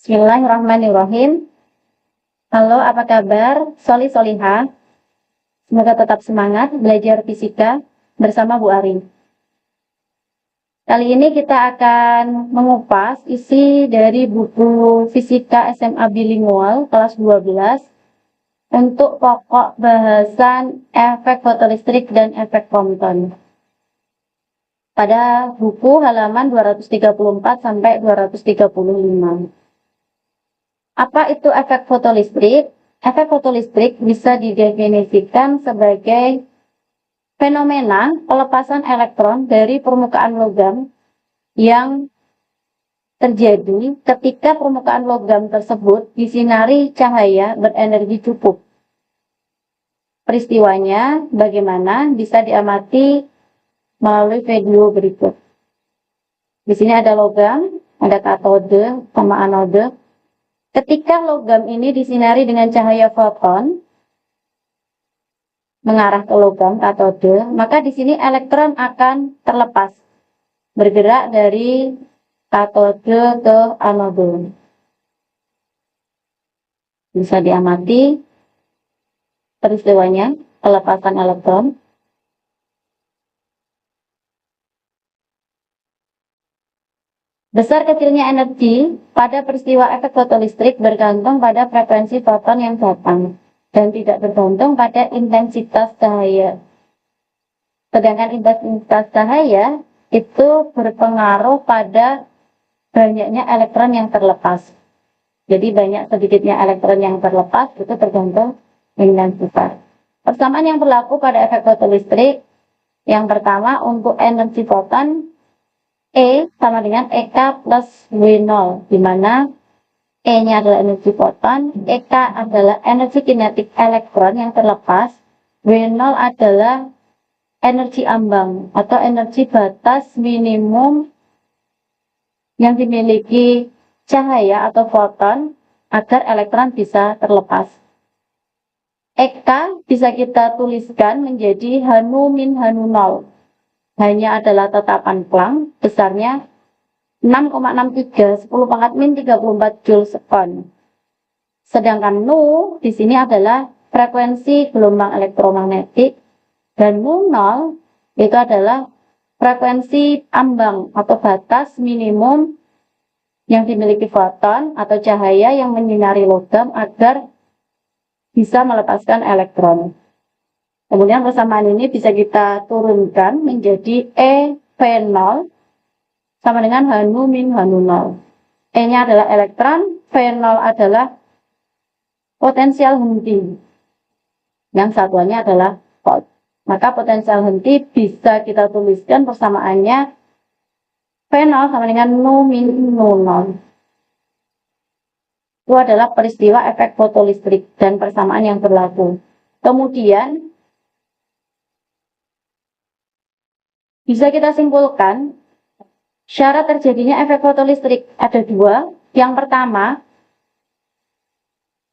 Bismillahirrahmanirrahim. Halo, apa kabar? Solihah. Semoga tetap semangat belajar fisika bersama Bu Ari. Kali ini kita akan mengupas isi dari buku Fisika SMA Bilingual kelas 12 untuk pokok bahasan efek fotolistrik dan efek Compton. Pada buku halaman 234 sampai 235. Apa itu efek fotolistrik? Efek fotolistrik bisa didefinisikan sebagai fenomena pelepasan elektron dari permukaan logam yang terjadi ketika permukaan logam tersebut disinari cahaya berenergi cukup. Peristiwanya bagaimana bisa diamati melalui video berikut. Di sini ada logam, ada katode sama anode. Ketika logam ini disinari dengan cahaya foton mengarah ke logam katode, maka di sini elektron akan terlepas bergerak dari katode ke anode. Bisa diamati peristiwanya pelepasan elektron. Besar kecilnya energi pada peristiwa efek fotolistrik bergantung pada frekuensi foton yang datang dan tidak bergantung pada intensitas cahaya. Sedangkan intensitas cahaya itu berpengaruh pada banyaknya elektron yang terlepas. Jadi banyak sedikitnya elektron yang terlepas itu tergantung intensitas. Persamaan yang berlaku pada efek fotolistrik, yang pertama untuk energi foton, E sama dengan EK plus W0, di mana E-nya adalah energi foton, EK adalah energi kinetik elektron yang terlepas, W0 adalah energi ambang atau energi batas minimum yang dimiliki cahaya atau foton agar elektron bisa terlepas. EK bisa kita tuliskan menjadi Hnu min Hnu0. Hanya adalah tetapan Planck, besarnya 6,63 10 pangkat min 34 Joule sekon. Sedangkan Nu di sini adalah frekuensi gelombang elektromagnetik dan Nu0 itu adalah frekuensi ambang atau batas minimum yang dimiliki foton atau cahaya yang menyinari logam agar bisa melepaskan elektron. Kemudian persamaan ini bisa kita turunkan menjadi EV0 sama dengan Hnu min Hnu0. E-nya adalah elektron, V0 adalah potensial henti. Yang satuannya adalah volt. Maka potensial henti bisa kita tuliskan persamaannya V0 sama dengan Nu min Nu0. Itu adalah peristiwa efek fotolistrik dan persamaan yang berlaku. Kemudian bisa kita simpulkan syarat terjadinya efek fotolistrik ada dua. Yang pertama,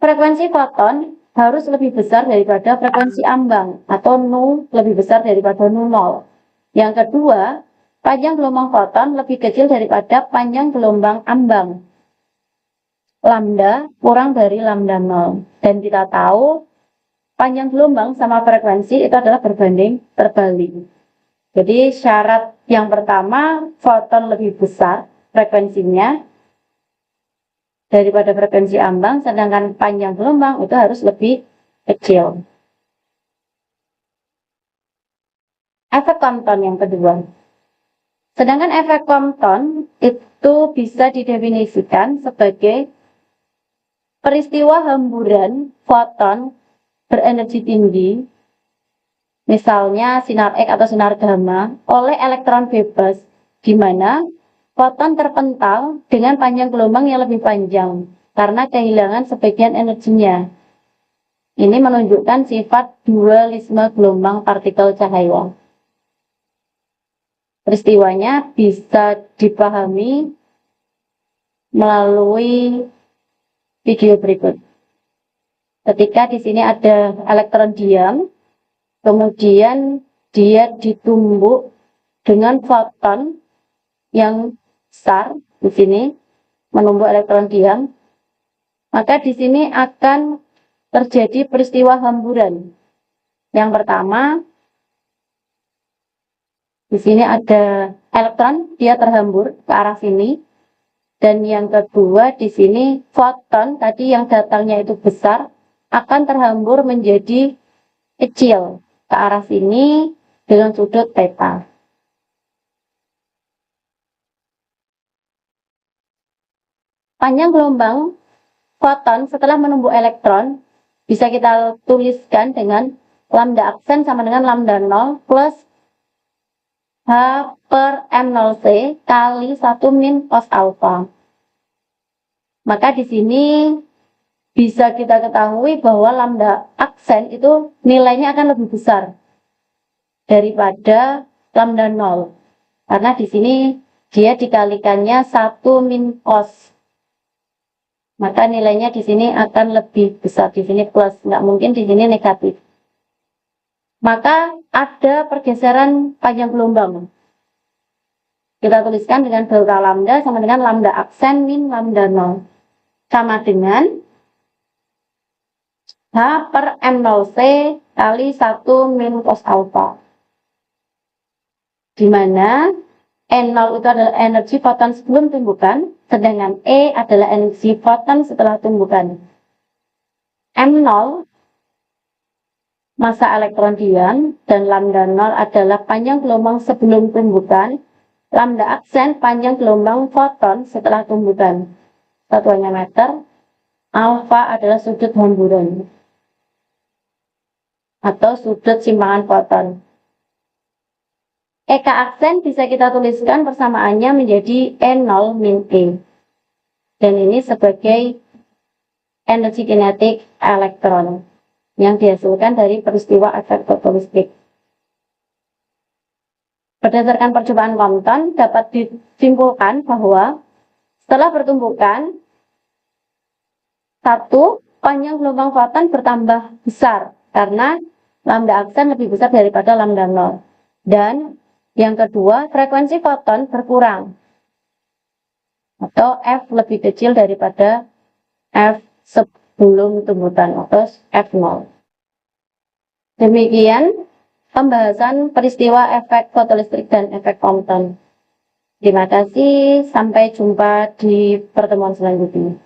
frekuensi foton harus lebih besar daripada frekuensi ambang atau Nu lebih besar daripada Nu0. Yang kedua, panjang gelombang foton lebih kecil daripada panjang gelombang ambang. Lambda kurang dari lambda 0. Dan kita tahu panjang gelombang sama frekuensi itu adalah berbanding terbalik. Jadi syarat yang pertama, foton lebih besar frekuensinya daripada frekuensi ambang, sedangkan panjang gelombang itu harus lebih kecil. Efek Compton yang kedua. Sedangkan efek Compton itu bisa didefinisikan sebagai peristiwa hemburan foton berenergi tinggi, misalnya sinar X atau sinar gamma, oleh elektron bebas, di mana foton terpental dengan panjang gelombang yang lebih panjang karena kehilangan sebagian energinya. Ini menunjukkan sifat dualisme gelombang partikel cahaya. Peristiwanya bisa dipahami melalui video berikut. Ketika di sini ada elektron diam, kemudian dia ditumbuk dengan foton yang besar di sini, menumbuk elektron diam. Maka di sini akan terjadi peristiwa hamburan. Yang pertama, di sini ada elektron, dia terhambur ke arah sini. Dan yang kedua, di sini foton tadi yang datangnya itu besar akan terhambur menjadi kecil ke arah sini dengan sudut theta. Panjang gelombang foton setelah menumbuk elektron bisa kita tuliskan dengan lambda aksen sama dengan lambda 0 plus H per M0C kali 1 min cos alpha. Maka di sini bisa kita ketahui bahwa lambda aksen itu nilainya akan lebih besar daripada lambda 0. Karena di sini dia dikalikannya 1 min cos. Maka nilainya di sini akan lebih besar, di sini plus, nggak mungkin di sini negatif. Maka ada pergeseran panjang gelombang. Kita tuliskan dengan delta lambda sama dengan lambda aksen min lambda 0. Sama dengan H per M0C kali 1 min cos alpha. Di mana N0 itu adalah energi foton sebelum tumbukan, sedangkan E adalah energi foton setelah tumbukan. M0 massa elektron ion dan lambda 0 adalah panjang gelombang sebelum tumbukan, lambda aksen panjang gelombang foton setelah tumbukan. Satuannya meter, alfa adalah sudut hamburan atau sudut simpangan foton. EK aksen bisa kita tuliskan persamaannya menjadi E0 min E. Dan ini sebagai energi kinetik elektron yang dihasilkan dari peristiwa efek fotolistrik. Berdasarkan percobaan Compton, dapat disimpulkan bahwa setelah pertumbukan, satu, panjang gelombang foton bertambah besar karena lambda aksen lebih besar daripada lambda 0. Dan yang kedua, frekuensi foton berkurang atau F lebih kecil daripada F sebelum tumbukan atau F0. Demikian pembahasan peristiwa efek fotolistrik dan efek Compton. Terima kasih, sampai jumpa di pertemuan selanjutnya.